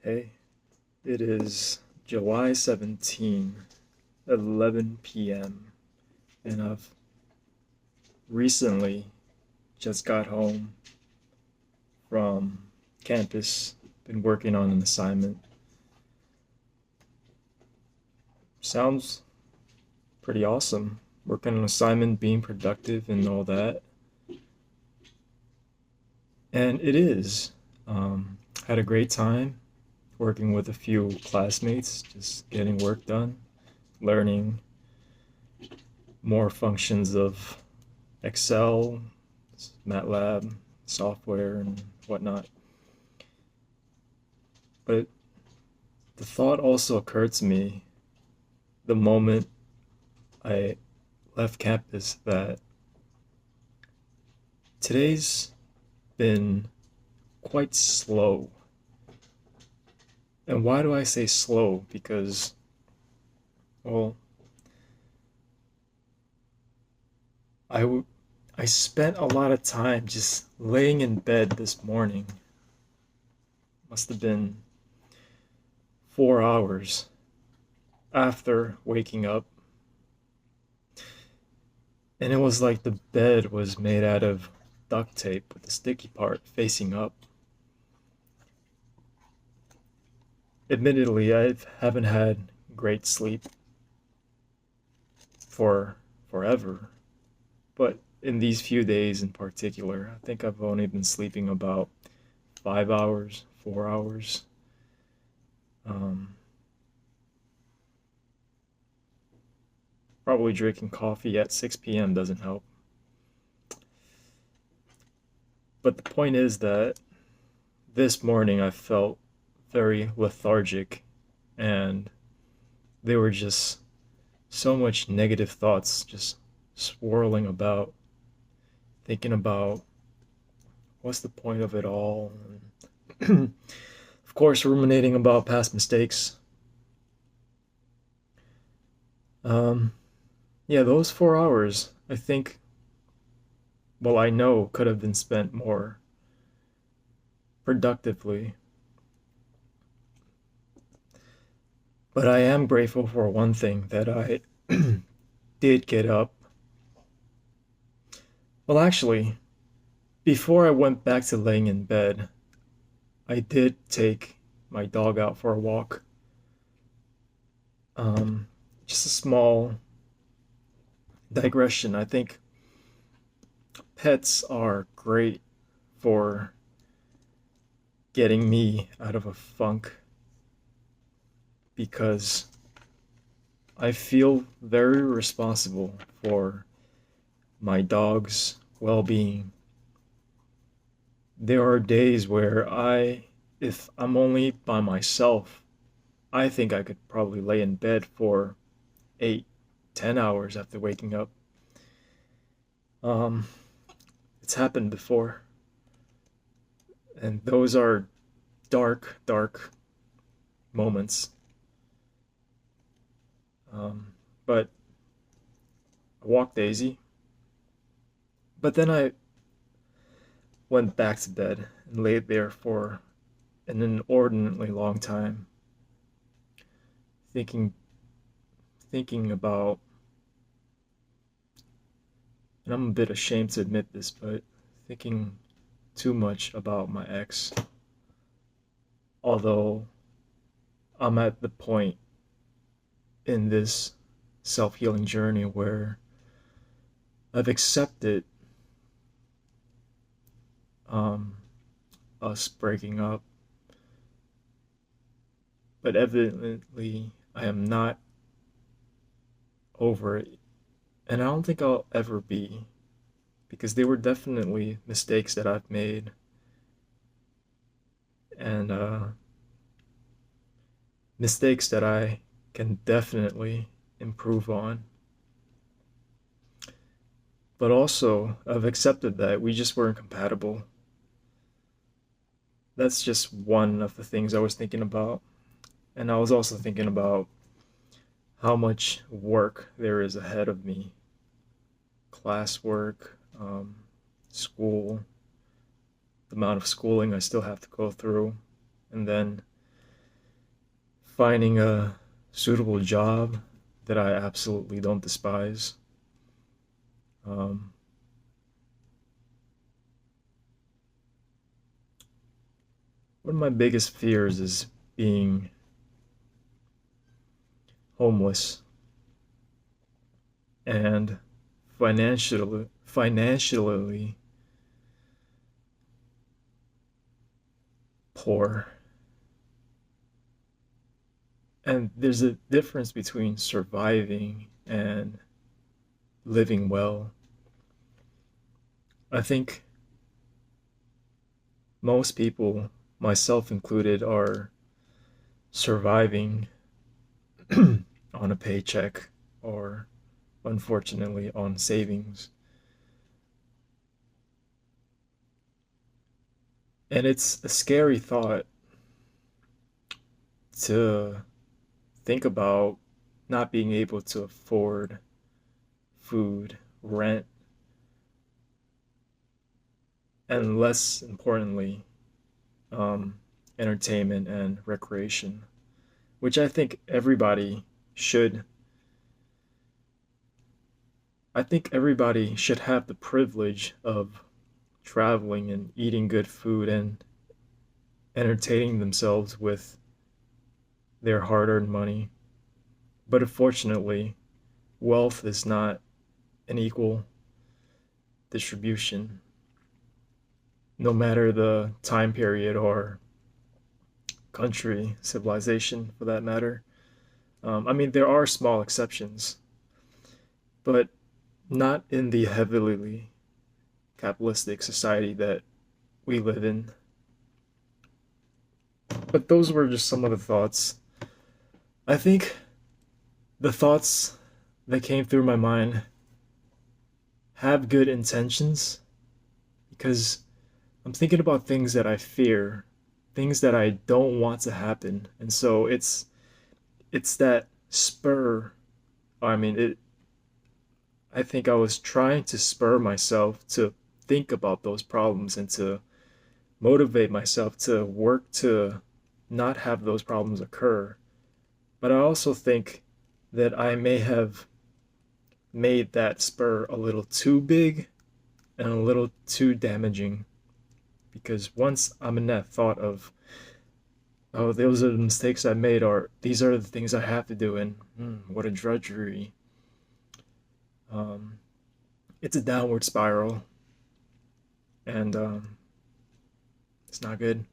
Hey, it is July 17, 11 p.m., and I've recently just got home from campus, been working on an assignment. Sounds pretty awesome. Working on an assignment, being productive, and all that. And it is. Had a great time working with a few classmates, just getting work done, learning more functions of Excel, MATLAB, software, and whatnot. But the thought also occurred to me the moment I left campus that today's been quite slow. And why do I say slow? Because, well, I, w- I spent a lot of time just laying in bed this morning. Must have been 4 hours after waking up. And it was like the bed was made out of duct tape with the sticky part facing up. Admittedly, I haven't had great sleep for forever, but in these few days in particular, I think I've only been sleeping about 5 hours, 4 hours. Um, Probably drinking coffee at 6 p.m. doesn't help. But the point is that this morning I felt very lethargic, and they were just so much negative thoughts just swirling about, thinking about what's the point of it all. And of course, ruminating about past mistakes. Um, yeah, those 4 hours, I think, well, I know could have been spent more productively. But I am grateful for one thing that I did get up. Well, actually, before I went back to laying in bed, I did take my dog out for a walk. Um, just a small digression. I think pets are great for getting me out of a funk because I feel very responsible for my dog's well being. There are days where if I'm only by myself, I think I could probably lay in bed for 8, 10 hours after waking up. Um, it's happened before, and those are dark, dark moments. But I walked Daisy, but then I went back to bed and laid there for an inordinately long time, thinking, thinking about, and I'm a bit ashamed to admit this, but thinking too much about my ex. Although I'm at the point in this self healing journey where I've accepted um, us breaking up, but evidently I am not over it, and I don't think I'll ever be because they were definitely mistakes that I've made, and mistakes that I can definitely improve on. But also, I've accepted that we just weren't compatible. That's just one of the things I was thinking about. And I was also thinking about how much work there is ahead of me, classwork, school, the amount of schooling I still have to go through, and then finding a suitable job that I absolutely don't despise. Um, One of my biggest fears is being homeless and financially poor. And there's a difference between surviving and living well. I think most people, myself included, are surviving on a paycheck or unfortunately on savings. And it's a scary thought to think about not being able to afford food, rent, and less importantly, um, entertainment and recreation, which I think everybody should. I think everybody should have the privilege of traveling and eating good food and entertaining themselves with their hard earned money. But unfortunately, wealth is not an equal distribution, no matter the time period or country, civilization for that matter. I mean, there are small exceptions, but not in the heavily capitalistic society that we live in. But those were just some of the thoughts. I think the thoughts that came through my mind have good intentions because I'm thinking about things that I fear, things that I don't want to happen. And so it's that spur. I mean, it I think I was trying to spur myself to think about those problems and to motivate myself to work to not have those problems occur. But I also think that I may have made that spur a little too big and a little too damaging because once I'm in that thought of, oh, those are the mistakes I made, or these are the things I have to do, and what a drudgery. Um, it's a downward spiral, and it's not good.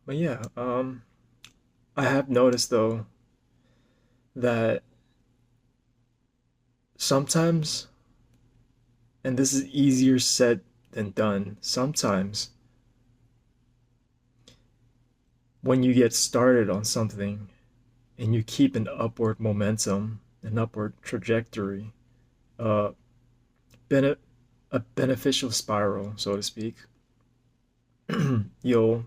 But yeah, I have noticed though that sometimes, and this is easier said than done, sometimes when you get started on something and you keep an upward momentum, an upward trajectory, uh, bene- a beneficial spiral, so to speak, you'll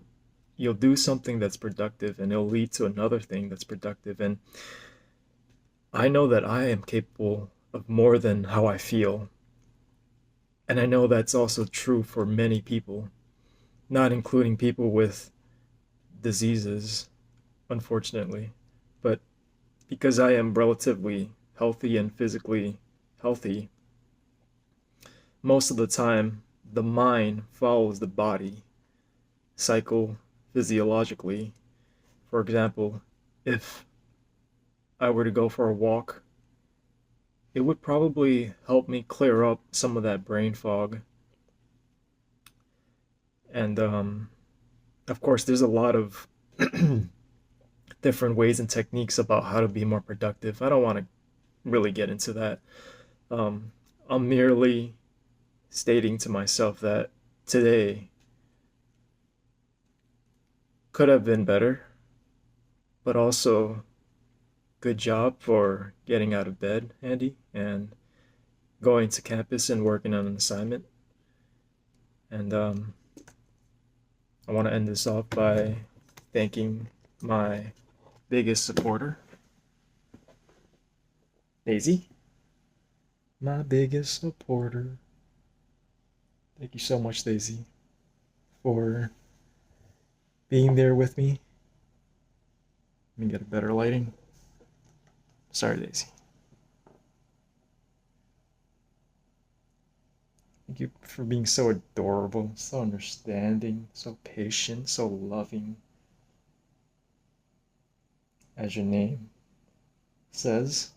you'll do something that's productive and it'll lead to another thing that's productive. And I know that I am capable of more than how I feel. And I know that's also true for many people, not including people with diseases, unfortunately. But because I am relatively healthy and physically healthy, most of the time the mind follows the body psychophysiologically. For example, if I were to go for a walk, it would probably help me clear up some of that brain fog. And of course, there's a lot of different ways and techniques about how to be more productive. I don't want to really get into that. Um, I'm merely stating to myself that today could have been better, but also good job for getting out of bed, Andy, and going to campus and working on an assignment. And I want to end this off by thanking my biggest supporter, Daisy. My biggest supporter. Thank you so much, Daisy, for being there with me. Let me get a better lighting. Sorry, Daisy. Thank you for being so adorable, so understanding, so patient, so loving, as your name says,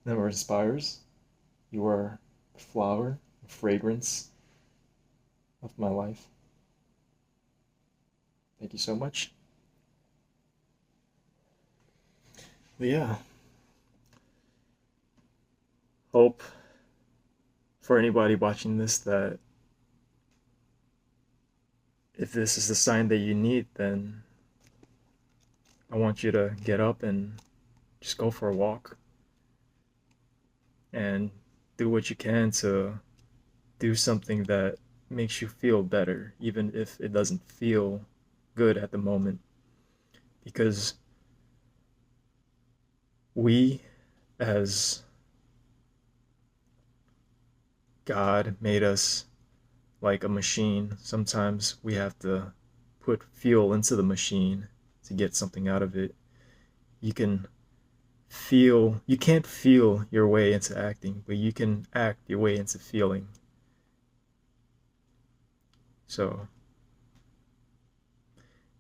or inspires. You are a flower, a fragrance of my life. Thank you so much. But yeah, hope for anybody watching this that if this is the sign that you need, then I want you to get up and just go for a walk and do what you can to do something that makes you feel better, even if it doesn't feel good at the moment. Because we, as God made us like a machine, sometimes we have to put fuel into the machine to get something out of it. You can you can't feel your way into acting, but you can act your way into feeling. So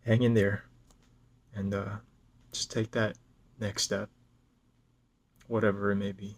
hang in there and just take that next step, whatever it may be.